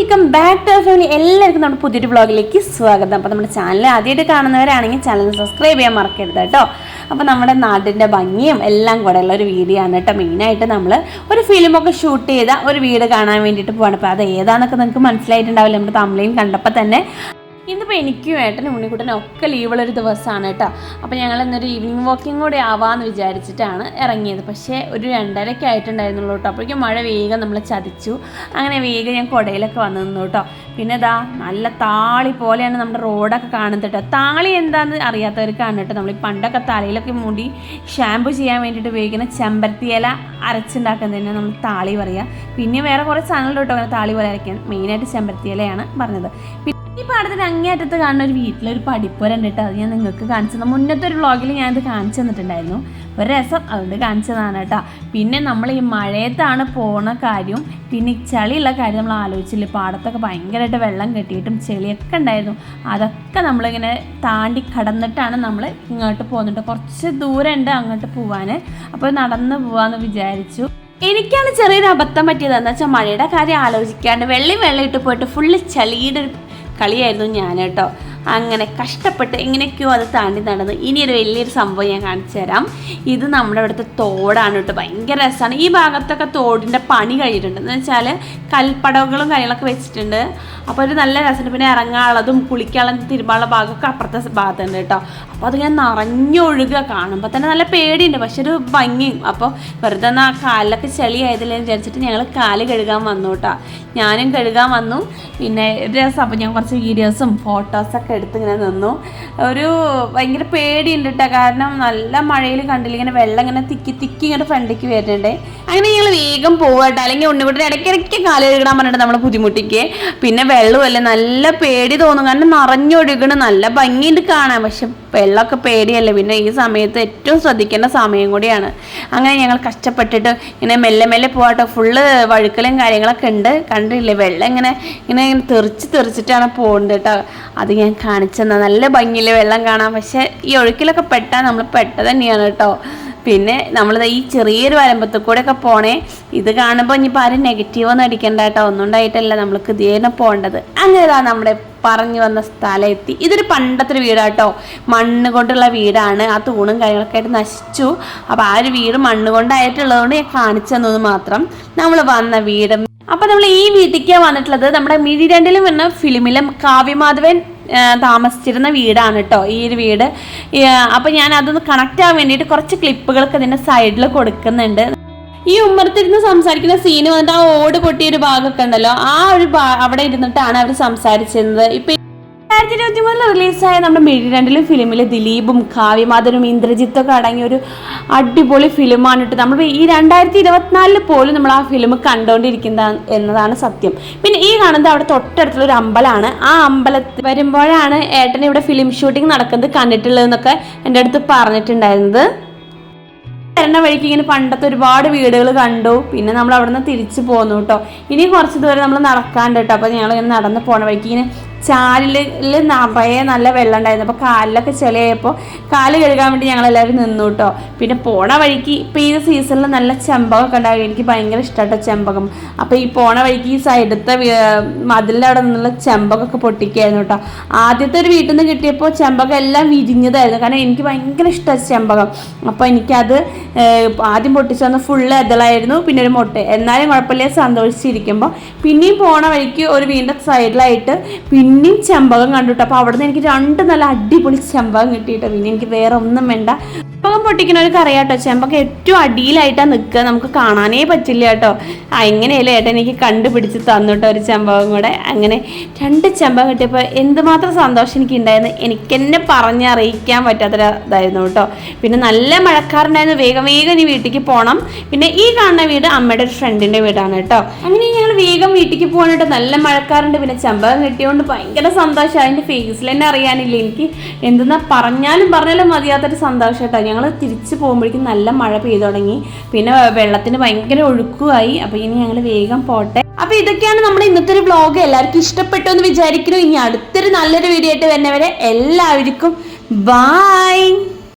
Welcome back to family. എല്ലാവർക്കും നമ്മുടെ പുതിയൊരു വ്ളോഗിലേക്ക് സ്വാഗതം. അപ്പോൾ നമ്മുടെ ചാനൽ ആദ്യമായിട്ട് കാണുന്നവരാണെങ്കിൽ ചാനൽ സബ്സ്ക്രൈബ് ചെയ്യാൻ മറക്കരുത് കേട്ടോ. അപ്പോൾ നമ്മുടെ നാടിൻ്റെ ഭംഗിയും എല്ലാം കൂടെ ഉള്ള ഒരു വീഡിയോ ആണ് കേട്ടോ. മെയിനായിട്ട് നമ്മൾ ഒരു ഫിലിമൊക്കെ ഷൂട്ട് ചെയ്ത ഒരു വീട് കാണാൻ വേണ്ടിയിട്ട് പോവാണ്. അപ്പോൾ അത് ഏതാണെന്നൊക്കെ നിങ്ങൾക്ക് മനസ്സിലായിട്ടുണ്ടാവില്ല നമ്മുടെ തമിഴിൽ കണ്ടപ്പോൾ തന്നെ. ഇന്നിപ്പോൾ എനിക്കും ഏട്ടനും ഉണ്ണിക്കുട്ടനും ഒക്കെ ലീവുള്ളൊരു ദിവസമാണ് കേട്ടോ. അപ്പോൾ ഞങ്ങൾ ഇന്നൊരു ഈവനിങ് വാക്കിംഗ് കൂടെ ആവാമെന്ന് വിചാരിച്ചിട്ടാണ് ഇറങ്ങിയത്. പക്ഷേ ഒരു 2:30 ആയിട്ടുണ്ടായിരുന്നുള്ളൂ കേട്ടോ. അപ്പോഴേക്കും മഴ വേഗം നമ്മൾ ചതിച്ചു. അങ്ങനെ വേഗം ഞാൻ കുടയിലൊക്കെ വന്നു നിന്നു കേട്ടോ. പിന്നെ ഇതാ നല്ല താളി പോലെയാണ് നമ്മുടെ റോഡൊക്കെ കാണുന്നത് കേട്ടോ. താളി എന്താണെന്ന് അറിയാത്തവർക്കാണ് കേട്ടോ. നമ്മൾ ഈ പണ്ടൊക്കെ തലയിലൊക്കെ മുടി ഷാമ്പു ചെയ്യാൻ വേണ്ടിയിട്ട് ഉപയോഗിക്കുന്ന ചെമ്പരത്തി ഇല അരച്ചുണ്ടാക്കുന്നതിന് നമ്മൾ താളി പറയുക. പിന്നെ വേറെ കുറേ സാധനങ്ങൾ കേട്ടോ അങ്ങനെ താളി പോലെ അരയ്ക്കാൻ. മെയിനായിട്ട് ചെമ്പരത്തി ഇലയാണ് പറഞ്ഞത്. ഈ പാടത്തിന് അങ്ങേയറ്റത്ത് കാണുന്ന ഒരു വീട്ടിലൊരു പടിപ്പുരണ്ട് കേട്ടോ. അത് ഞാൻ നിങ്ങൾക്ക് കാണിച്ചു തന്നെ. മുന്നത്തെ ഒരു വ്ളോഗിൽ ഞാനത് കാണിച്ചു തന്നിട്ടുണ്ടായിരുന്നു. ഒരു രസം അതുകൊണ്ട് കാണിച്ചതാണ് കേട്ടോ. പിന്നെ നമ്മൾ ഈ മഴയത്താണ് പോണ കാര്യം, പിന്നെ ഈ ചളിയുള്ള കാര്യം നമ്മൾ ആലോചിച്ചില്ല. പാടത്തൊക്കെ ഭയങ്കരമായിട്ട് വെള്ളം കെട്ടിയിട്ടും ചെളിയൊക്കെ ഉണ്ടായിരുന്നു. അതൊക്കെ നമ്മളിങ്ങനെ താണ്ടി കടന്നിട്ടാണ് നമ്മൾ ഇങ്ങോട്ട് പോകുന്നുണ്ട്. കുറച്ച് ദൂരം ഉണ്ട് അങ്ങോട്ട് പോവാൻ. അപ്പോൾ നടന്ന് പോവാമെന്ന് വിചാരിച്ചു. എനിക്കാണ് ചെറിയൊരു അബദ്ധം പറ്റിയത്. എന്താ വെച്ചാൽ മഴയുടെ കാര്യം ആലോചിക്കാണ്ട് വെള്ളം ഇട്ട് പോയിട്ട് ഫുള്ള് ചളിയുടെ ഒരു കളിയായിരുന്നു ഞാൻ കേട്ടോ. അങ്ങനെ കഷ്ടപ്പെട്ട് എങ്ങനെയൊക്കെയോ അത് താണ്ടി നടന്ന്. ഇനിയൊരു വലിയൊരു സംഭവം ഞാൻ കാണിച്ചു തരാം. ഇത് നമ്മുടെ ഇവിടുത്തെ തോടാണ് കേട്ടോ. ഭയങ്കര രസമാണ്. ഈ ഭാഗത്തൊക്കെ തോടിൻ്റെ പണി കഴിഞ്ഞിട്ടുണ്ട്. എന്ന് വെച്ചാൽ കൽപ്പടവുകളും കാര്യങ്ങളൊക്കെ വെച്ചിട്ടുണ്ട്. അപ്പോൾ ഒരു നല്ല രസമുണ്ട്. പിന്നെ ഇറങ്ങാനുള്ളതും കുളിക്കാനുള്ളതും തിരുമ്പാനുള്ള ഭാഗമൊക്കെ അപ്പുറത്തെ ഭാഗത്തുണ്ട് കേട്ടോ. അപ്പോൾ അതിങ്ങനെ നിറഞ്ഞൊഴുകുക. കാണുമ്പോൾ തന്നെ നല്ല പേടിയുണ്ട്, പക്ഷെ ഒരു ഭംഗിയും. അപ്പോൾ വെറുതെ ആ കാലിലൊക്കെ ചെളി ആയതില്ലെന്ന് വിചാരിച്ചിട്ട് ഞങ്ങൾ കാല് കഴുകാൻ വന്നു കേട്ടോ. ഞാനും കഴുകാൻ വന്നു. പിന്നെ ഒരു രസം. അപ്പോൾ ഞാൻ കുറച്ച് വീഡിയോസും ഫോട്ടോസൊക്കെ എടുത്ത് ഇങ്ങനെ നിന്നു. ഒരു ഭയങ്കര പേടിയുണ്ട് കേട്ടോ. കാരണം നല്ല മഴയിൽ കണ്ടില്ല ഇങ്ങനെ വെള്ളം ഇങ്ങനെ തിക്കി ഇങ്ങനെ ഫ്രണ്ടിലേക്ക് വരുന്നുണ്ട്. അങ്ങനെ ഞങ്ങൾ വേഗം പോവുക കേട്ടോ. അല്ലെങ്കിൽ ഉണ്ണിക്കുട്ടൻ ഇടയ്ക്കിടയ്ക്ക് കാല് കഴുകാൻ പറഞ്ഞിട്ട് നമ്മൾ ബുദ്ധിമുട്ടിക്ക്. പിന്നെ വെള്ളമല്ലേ നല്ല പേടി തോന്നും. കാരണം നിറഞ്ഞൊഴുകണം. നല്ല ഭംഗിയുണ്ട് കാണാൻ, പക്ഷെ വെള്ളമൊക്കെ പേടിയല്ലേ. പിന്നെ ഈ സമയത്ത് ഏറ്റവും ശ്രദ്ധിക്കേണ്ട സമയം കൂടിയാണ്. അങ്ങനെ ഞങ്ങൾ കഷ്ടപ്പെട്ടിട്ട് ഇങ്ങനെ മെല്ലെ പോകട്ടോ. ഫുള്ള് വഴുക്കലും കാര്യങ്ങളൊക്കെ ഉണ്ട്. കണ്ടില്ലേ വെള്ളം ഇങ്ങനെ തെറിച്ചിട്ടാണ് പോകുന്നത് കേട്ടോ. അത് ഞാൻ കാണിച്ചെന്നാൽ നല്ല ഭംഗിയില്ലേ വെള്ളം കാണാൻ. പക്ഷെ ഈ ഒഴുക്കിലൊക്കെ പെട്ടാൽ നമ്മൾ പെട്ടത് തന്നെയാണ് കേട്ടോ. പിന്നെ നമ്മളിത് ഈ ചെറിയൊരു വരമ്പത്തിൽ കൂടെ ഒക്കെ പോണേ. ഇത് കാണുമ്പോൾ ഇനിയിപ്പോൾ ആരും നെഗറ്റീവൊന്നും അടിക്കണ്ട കേട്ടോ. ഒന്നും ഉണ്ടായിട്ടല്ല നമ്മൾക്ക് ഇതേനെ പോകേണ്ടത്. അങ്ങനെ നമ്മുടെ പറഞ്ഞു വന്ന സ്ഥലം എത്തി. ഇതൊരു പണ്ടത്തെ ഒരു വീടാട്ടോ. മണ്ണ് കൊണ്ടുള്ള വീടാണ്. ആ തൂണും കാര്യങ്ങളൊക്കെ ആയിട്ട് നശിച്ചു. അപ്പോൾ ആ ഒരു വീട് മണ്ണ് കൊണ്ടായിട്ടുള്ളതുകൊണ്ട് ഞാൻ കാണിച്ചു തന്നത് മാത്രം. നമ്മൾ വന്ന വീട്. അപ്പോൾ നമ്മൾ ഈ വീട്ടിലേക്ക് വന്നിട്ടുള്ളത് നമ്മുടെ മിഴിരണ്ടിലും വന്ന ഫിലിമിലും കാവ്യമാധവൻ താമസിച്ചിരുന്ന വീടാണ് കേട്ടോ ഈ ഒരു വീട്. അപ്പോൾ ഞാൻ അതൊന്ന് കണക്റ്റ് ആവാൻ വേണ്ടിയിട്ട് കുറച്ച് ക്ലിപ്പുകളൊക്കെ ഇതിൻ്റെ സൈഡിൽ കൊടുക്കുന്നുണ്ട്. ഈ ഉമ്മറത്തിരുന്ന് സംസാരിക്കുന്ന സീന് വന്നിട്ട് ആ ഓട് പൊട്ടിയൊരു ഭാഗമൊക്കെ ഉണ്ടല്ലോ, ആ ഒരു അവിടെ ഇരുന്നിട്ടാണ് അവർ സംസാരിച്ചിരുന്നത്. ഇപ്പം 2023 റിലീസായ നമ്മുടെ മിഴിരണ്ടിലും ഫിലിമിൽ ദിലീപും കാവ്യമാധവനും ഇന്ദ്രജിത്തൊക്കെ അടങ്ങിയ ഒരു അടിപൊളി ഫിലിമാണ് കേട്ടോ. നമ്മൾ ഈ 2024 പോലും നമ്മൾ ആ ഫിലിം കണ്ടുകൊണ്ടിരിക്കുന്ന എന്നതാണ് സത്യം. പിന്നെ ഈ കാണുന്നത് അവിടെ തൊട്ടടുത്തുള്ള ഒരു അമ്പലമാണ്. ആ അമ്പലത്തിൽ വരുമ്പോഴാണ് ഏട്ടൻ ഇവിടെ ഫിലിം ഷൂട്ടിംഗ് നടക്കുന്നത് കണ്ടിട്ടുള്ളതെന്നൊക്കെ എൻ്റെ അടുത്ത് പറഞ്ഞിട്ടുണ്ടായിരുന്നത്. വരുന്ന വഴിക്ക് ഇങ്ങനെ പണ്ടത്തെ ഒരുപാട് വീടുകൾ കണ്ടു. പിന്നെ നമ്മൾ അവിടെ നിന്ന് തിരിച്ചു പോന്നു കേട്ടോ. ഇനി കുറച്ച് ദൂരം നമ്മൾ നടക്കാണ്ട് കേട്ടോ. അപ്പോൾ ഞങ്ങൾ ഇങ്ങനെ നടന്ന് പോണ വഴിക്ക് ഇങ്ങനെ ചാലിൽ നിറയെ നല്ല വെള്ളം ഉണ്ടായിരുന്നു. അപ്പോൾ കാലിലൊക്കെ ചെളിയായപ്പോൾ കാല് കഴുകാൻ വേണ്ടി ഞങ്ങളെല്ലാവരും നിന്നു കേട്ടോ. പിന്നെ പോണ വഴിക്ക് ഇപ്പോൾ ഈ സീസണിൽ നല്ല ചെമ്പകമൊക്കെ ഉണ്ടാകും. എനിക്ക് ഭയങ്കര ഇഷ്ടമായിട്ടോ ചെമ്പകം. അപ്പോൾ ഈ പോണ വഴിക്ക് ഈ സൈഡത്തെ മതിലിൻ്റെ അവിടെ നിന്നുള്ള ചെമ്പകമൊക്കെ പൊട്ടിക്കായിരുന്നു കേട്ടോ. ആദ്യത്തെ ഒരു വീട്ടിൽ നിന്ന് കിട്ടിയപ്പോൾ ചെമ്പകം എല്ലാം വിരിഞ്ഞതായിരുന്നു. കാരണം എനിക്ക് ഭയങ്കര ഇഷ്ടമാണ് ചെമ്പകം. അപ്പോൾ എനിക്കത് ആദ്യം പൊട്ടിച്ചു വന്ന് ഫുള്ള് എതളായിരുന്നു. പിന്നെ ഒരു മൊട്ട. എന്നാലും കുഴപ്പമില്ല, സന്തോഷിച്ചിരിക്കുമ്പോൾ പിന്നെയും പോണ വഴിക്ക് ഒരു വീടിൻ്റെ സൈഡിലായിട്ട് പിന്നെയും ചെമ്പകം കണ്ടുട്ടോ. അപ്പോൾ അവിടെ നിന്ന് എനിക്ക് 2 നല്ല അടിപൊളി ചെമ്പകം കിട്ടിയിട്ടോ. പിന്നെ എനിക്ക് വേറെ ഒന്നും വേണ്ട. ചെമ്പകം പൊട്ടിക്കുന്നവർക്ക് അറിയാട്ടോ, ചെമ്പകം ഏറ്റവും അടിയിലായിട്ടാണ് നിൽക്കുക. നമുക്ക് കാണാനേ പറ്റില്ല കേട്ടോ. എങ്ങനെയല്ലേ ഏട്ടാ എനിക്ക് കണ്ടുപിടിച്ച് തന്നുട്ടോ ഒരു ചെമ്പകം കൂടെ. അങ്ങനെ 2 ചെമ്പകം കിട്ടിയപ്പോൾ എന്തുമാത്രം സന്തോഷം എനിക്ക് ഉണ്ടായിരുന്നു എനിക്ക് എന്നെ പറഞ്ഞറിയിക്കാൻ പറ്റാത്തൊരിതായിരുന്നു കേട്ടോ. പിന്നെ നല്ല മഴക്കാറുണ്ടായിരുന്നു. വേഗം ഇനി വീട്ടിലേക്ക് പോകണം. പിന്നെ ഈ കാണുന്ന വീട് അമ്മയുടെ ഒരു ഫ്രണ്ടിൻ്റെ വീടാണ് കേട്ടോ. അങ്ങനെ ഞങ്ങൾ വേഗം വീട്ടിലേക്ക് പോകണം കേട്ടോ. നല്ല മഴക്കാറുണ്ട്. പിന്നെ ചെമ്പകം കിട്ടിയതുകൊണ്ട് ഭയങ്കര സന്തോഷം. അതിൻ്റെ ഫേസിൽ തന്നെ അറിയാനില്ല. എനിക്ക് എന്തെന്നാ പറഞ്ഞാലും മതിയാത്തൊരു സന്തോഷം കേട്ടോ. ഞങ്ങൾ തിരിച്ച് പോകുമ്പോഴേക്കും നല്ല മഴ പെയ്തു തുടങ്ങി. പിന്നെ വെള്ളത്തിന് ഭയങ്കര ഒഴുക്കുമായി. അപ്പോൾ ഇനി ഞങ്ങൾ വേഗം പോട്ടെ. അപ്പോൾ ഇതൊക്കെയാണ് നമ്മുടെ ഇന്നത്തെ ഒരു വ്ളോഗ്. എല്ലാവർക്കും ഇഷ്ടപ്പെട്ടു എന്ന് വിചാരിക്കുന്നു. ഇനി അടുത്തൊരു നല്ലൊരു വീഡിയോ ആയിട്ട് വരുന്നവരെ എല്ലാവർക്കും ബൈ.